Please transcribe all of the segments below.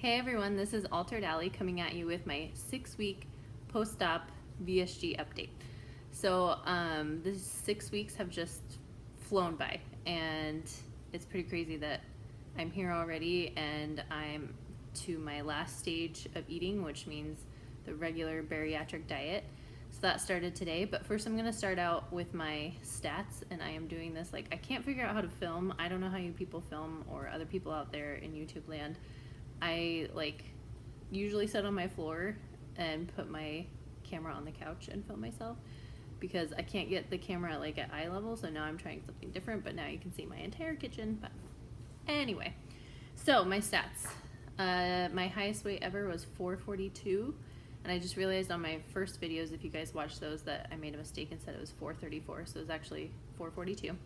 Hey everyone, this is Altered Alley coming at you with my 6-week post-op VSG update. So the 6 weeks have just flown by, and it's pretty crazy that I'm here already and I'm to my last stage of eating, which means the regular bariatric diet. So that started today, but first I'm gonna start out with my stats, and I am doing this, I can't figure out how to film. I don't know how you people film or other people out there in YouTube land. I usually sit on my floor and put my camera on the couch and film myself because I can't get the camera at eye level, so now I'm trying something different, but now you can see my entire kitchen. But anyway, so my stats. My highest weight ever was 442, and I just realized on my first videos, if you guys watched those, that I made a mistake and said it was 434, so it was actually 442.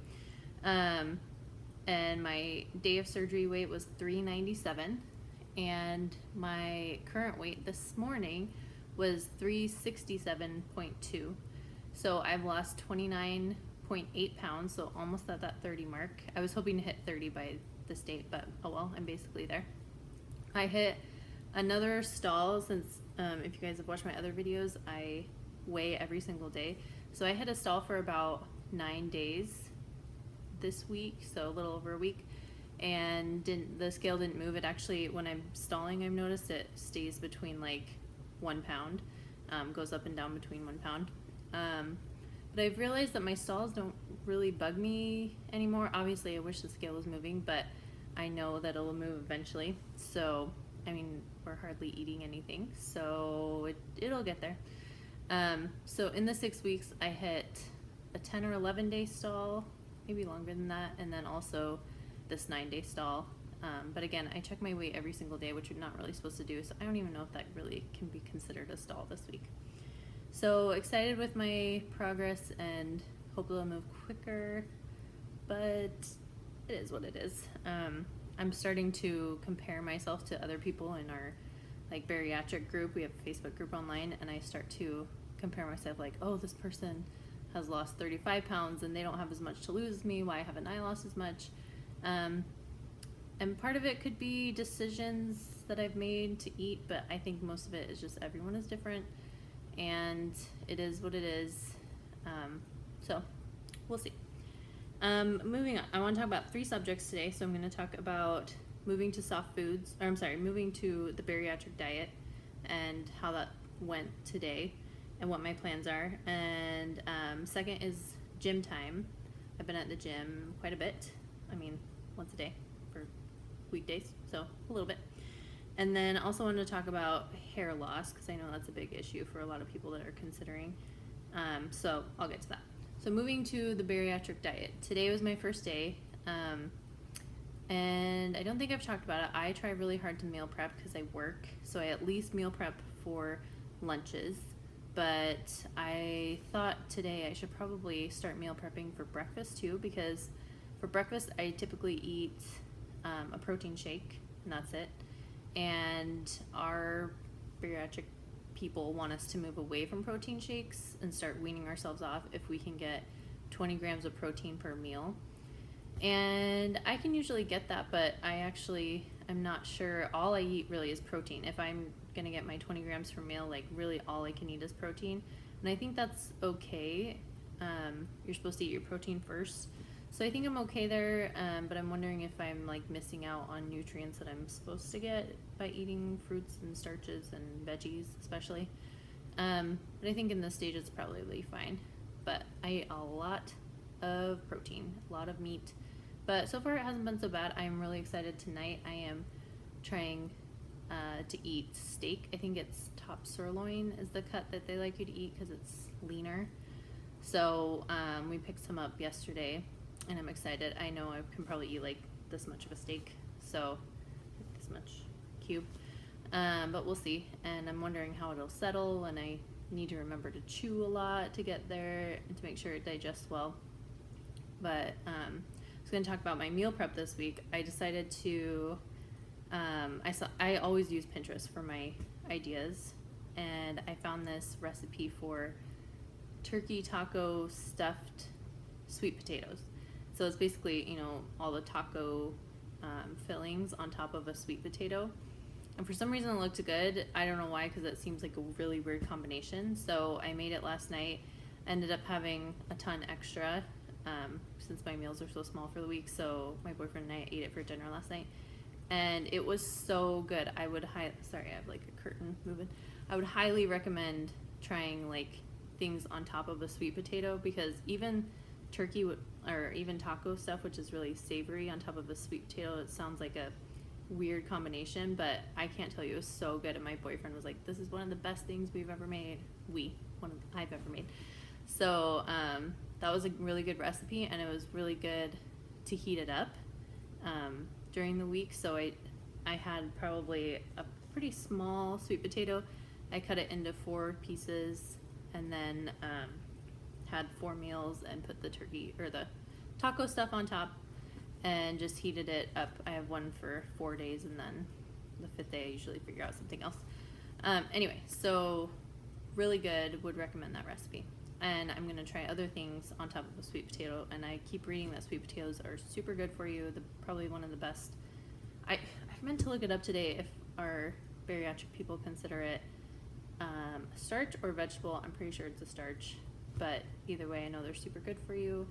And my day of surgery weight was 397. And my current weight this morning was 367.2. So I've lost 29.8 pounds, so almost at that 30 mark. I was hoping to hit 30 by this date, but oh well, I'm basically there. I hit another stall since, if you guys have watched my other videos, I weigh every single day. So I hit a stall for about 9 days this week, so a little over a week. And the scale didn't move. It actually, when I'm stalling, I've noticed it stays between 1 pound, goes up and down between 1 pound. But I've realized that my stalls don't really bug me anymore. Obviously, I wish the scale was moving, but I know that it'll move eventually. So, I mean, we're hardly eating anything, so it'll get there. So in the 6 weeks, I hit a 10 or 11 day stall, maybe longer than that, and then also this 9-day stall. But again, I check my weight every single day, which you're not really supposed to do, so I don't even know if that really can be considered a stall this week. So excited with my progress and hope it'll move quicker, but it is what it is. I'm starting to compare myself to other people in our bariatric group. We have a Facebook group online, and I start to compare myself oh, this person has lost 35 pounds and they don't have as much to lose as me. Why haven't I lost as much? And part of it could be decisions that I've made to eat, but I think most of it is just everyone is different, and it is what it is. So we'll see. Moving on, I want to talk about 3 subjects today. So I'm going to talk about moving to soft foods, or I'm sorry, moving to the bariatric diet and how that went today and what my plans are. And second is gym time. I've been at the gym quite a bit. I mean, once a day for weekdays, so a little bit. And then also wanted to talk about hair loss, because I know that's a big issue for a lot of people that are considering. So I'll get to that. So moving to the bariatric diet. Today was my first day, and I don't think I've talked about it. I try really hard to meal prep because I work, so I at least meal prep for lunches. But I thought today I should probably start meal prepping for breakfast too, because for breakfast, I typically eat a protein shake, and that's it. And our bariatric people want us to move away from protein shakes and start weaning ourselves off if we can get 20 grams of protein per meal. And I can usually get that, but I'm not sure. All I eat really is protein. If I'm gonna get my 20 grams per meal, really all I can eat is protein. And I think that's okay. You're supposed to eat your protein first. So I think I'm okay there, but I'm wondering if I'm missing out on nutrients that I'm supposed to get by eating fruits and starches and veggies especially. But I think in this stage it's probably fine. But I eat a lot of protein, a lot of meat. But so far it hasn't been so bad. I'm really excited tonight. I am trying to eat steak. I think it's top sirloin is the cut that they like you to eat because it's leaner. So we picked some up yesterday, and I'm excited. I know I can probably eat this much of a steak, so this much cube, but we'll see. And I'm wondering how it'll settle, and I need to remember to chew a lot to get there and to make sure it digests well. But I was going to talk about my meal prep this week. I decided to, I always use Pinterest for my ideas, and I found this recipe for turkey taco stuffed sweet potatoes. So it's basically, all the taco fillings on top of a sweet potato. And for some reason it looked good. I don't know why, because it seems like a really weird combination. So I made it last night. Ended up having a ton extra since my meals are so small for the week. So my boyfriend and I ate it for dinner last night. And it was so good. I would sorry, I have like a curtain moving. I would highly recommend trying like things on top of a sweet potato, because even turkey or even taco stuff, which is really savory, on top of a sweet potato, it sounds like a weird combination, but I can't tell you, it was so good. And my boyfriend was like, this is one of the best things we've ever made. I've ever made. So that was a really good recipe, and it was really good to heat it up during the week. So I had probably a pretty small sweet potato. I cut it into 4 pieces, and then had 4 meals and put the turkey or the taco stuff on top and just heated it up. I have one for 4 days, and then the 5th day I usually figure out something else. Anyway, so really good. Would recommend that recipe. And I'm going to try other things on top of a sweet potato, and I keep reading that sweet potatoes are super good for you. Probably one of the best. I meant to look it up today if our bariatric people consider it starch or vegetable. I'm pretty sure it's a starch, but either way, I know they're super good for you.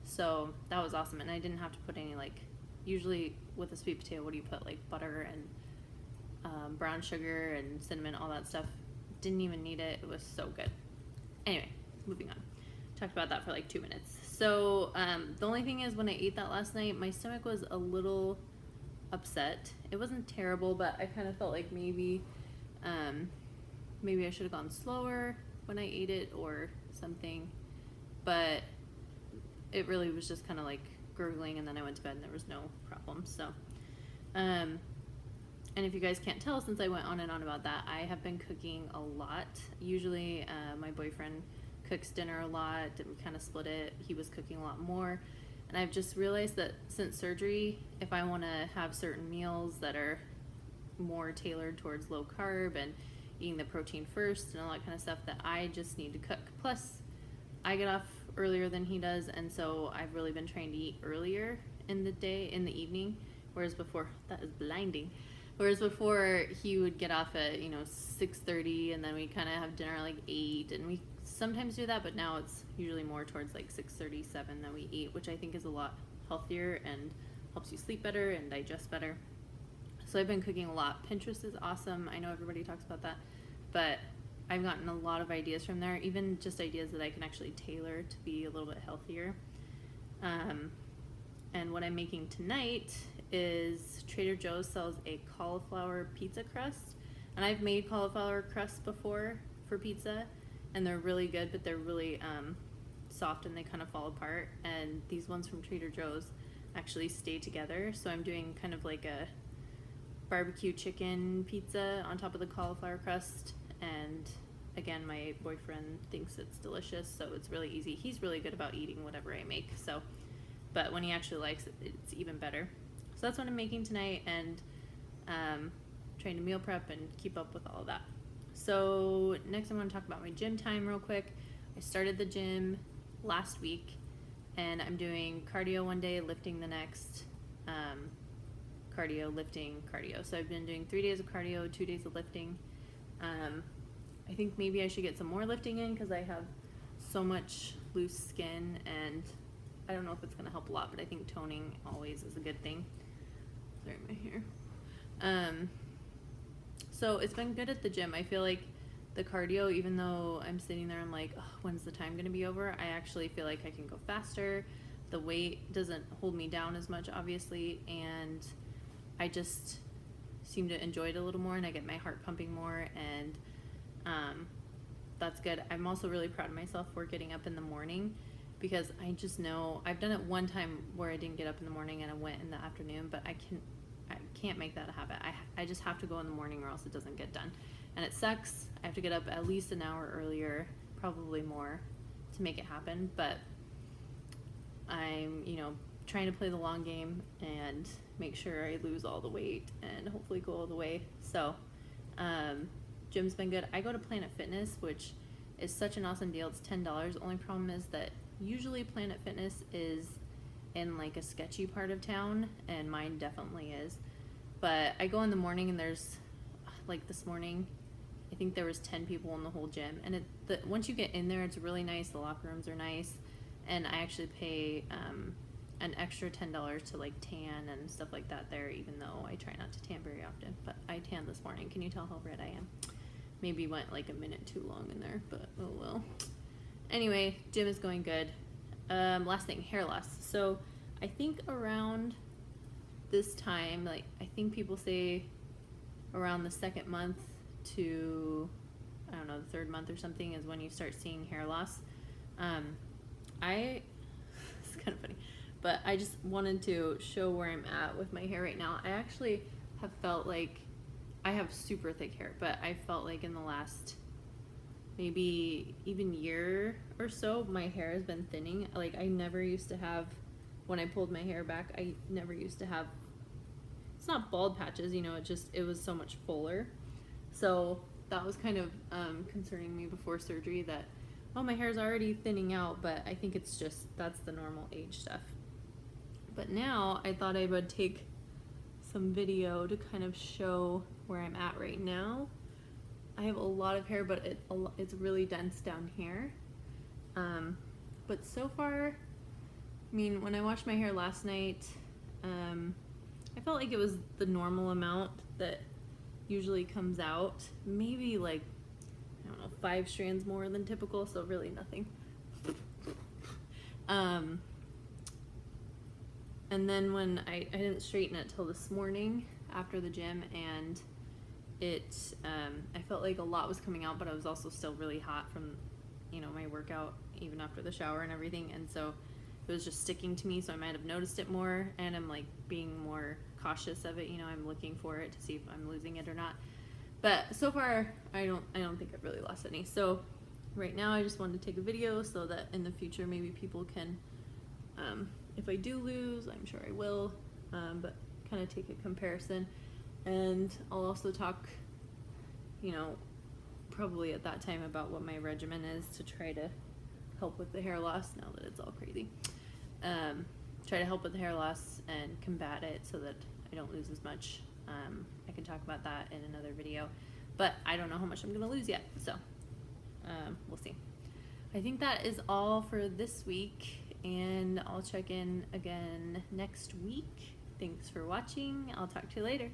So that was awesome, and I didn't have to put any, like, usually with a sweet potato, what do you put, like butter and brown sugar and cinnamon, all that stuff. Didn't even need it. It was so good. Anyway, moving on. Talked about that for like 2 minutes. So the only thing is, when I ate that last night, my stomach was a little upset. It wasn't terrible, but I kind of felt like maybe I should have gone slower when I ate it or something. But it really was just kind of like gurgling, and then I went to bed and there was no problem. So and if you guys can't tell, since I went on and on about that, I have been cooking a lot. Usually my boyfriend cooks dinner a lot, and we kind of split it. He was cooking a lot more. And I've just realized that since surgery, if I want to have certain meals that are more tailored towards low carb and eating the protein first and all that kind of stuff, that I just need to cook. Plus, I get off earlier than he does, and so I've really been trying to eat earlier in the day, in the evening, whereas before, that is blinding. Whereas before, he would get off at 6:30, and then we kind of have dinner at like 8, and we sometimes do that, but now it's usually more towards like 6:37 that we eat, which I think is a lot healthier and helps you sleep better and digest better. So I've been cooking a lot. Pinterest is awesome. I know everybody talks about that, but I've gotten a lot of ideas from there, even just ideas that I can actually tailor to be a little bit healthier. And what I'm making tonight is Trader Joe's sells a cauliflower pizza crust. And I've made cauliflower crusts before for pizza, and they're really good, but they're really soft and they kind of fall apart. And these ones from Trader Joe's actually stay together. So I'm doing kind of like a barbecue chicken pizza on top of the cauliflower crust. And again, my boyfriend thinks it's delicious, so it's really easy. He's really good about eating whatever I make, so, but when he actually likes it, it's even better. So that's what I'm making tonight, and trying to meal prep and keep up with all of that. So next I'm going to talk about my gym time real quick. I started the gym last week, and I'm doing cardio one day, lifting the next, cardio, lifting, cardio. So I've been doing 3 days of cardio, 2 days of lifting. I think maybe I should get some more lifting in, because I have so much loose skin, and I don't know if it's going to help a lot, but I think toning always is a good thing. Sorry, my hair. So it's been good at the gym. I feel like the cardio, even though I'm sitting there, I'm like, oh, when's the time going to be over? I actually feel like I can go faster. The weight doesn't hold me down as much, obviously, and I just seem to enjoy it a little more, and I get my heart pumping more, and that's good. I'm also really proud of myself for getting up in the morning, because I just know I've done it one time where I didn't get up in the morning and I went in the afternoon, but I can't make that a habit. I just have to go in the morning, or else it doesn't get done, and it sucks. I have to get up at least an hour earlier, probably more, to make it happen, but I'm trying to play the long game and make sure I lose all the weight and hopefully go all the way. So gym's been good. I go to Planet Fitness, which is such an awesome deal. It's $10. The only problem is that usually Planet Fitness is in like a sketchy part of town, and mine definitely is. But I go in the morning, and there's like this morning, I think there was 10 people in the whole gym, and once you get in there, it's really nice. The locker rooms are nice, and I actually pay an extra $10 to like tan and stuff like that there, even though I try not to tan very often. But I tanned this morning. Can you tell how red I am? Maybe went like a minute too long in there, but oh well. Anyway, gym is going good. Last thing, hair loss. So I think around this time, like I think people say around the second month to, I don't know, the third month or something is when you start seeing hair loss. It's kind of funny, but I just wanted to show where I'm at with my hair right now. I actually have felt like I have super thick hair, but I felt like in the last maybe even year or so, my hair has been thinning. Like I never used to have, when I pulled my hair back, I never used to have, it's not bald patches, you know, it was so much fuller. So that was kind of concerning me before surgery, that, oh, my hair's already thinning out, but I think it's just, that's the normal age stuff. But now I thought I would take some video to kind of show where I'm at right now. I have a lot of hair, but it's really dense down here. But so far, I mean, when I washed my hair last night, I felt like it was the normal amount that usually comes out. Maybe like, I don't know, 5 strands more than typical, so really nothing. And then when I didn't straighten it till this morning after the gym, and I felt like a lot was coming out, but I was also still really hot from, you know, my workout, even after the shower and everything, and so it was just sticking to me, so I might have noticed it more, and I'm like being more cautious of it, you know, I'm looking for it to see if I'm losing it or not. But so far, I don't think I've really lost any. So right now I just wanted to take a video so that in the future maybe people can, if I do lose, I'm sure I will, but kind of take a comparison. And I'll also talk, you know, probably at that time about what my regimen is to try to help with the hair loss now that it's all crazy. Try to help with the hair loss and combat it so that I don't lose as much. I can talk about that in another video, but I don't know how much I'm gonna lose yet, so we'll see. I think that is all for this week, and I'll check in again next week. Thanks for watching. I'll talk to you later.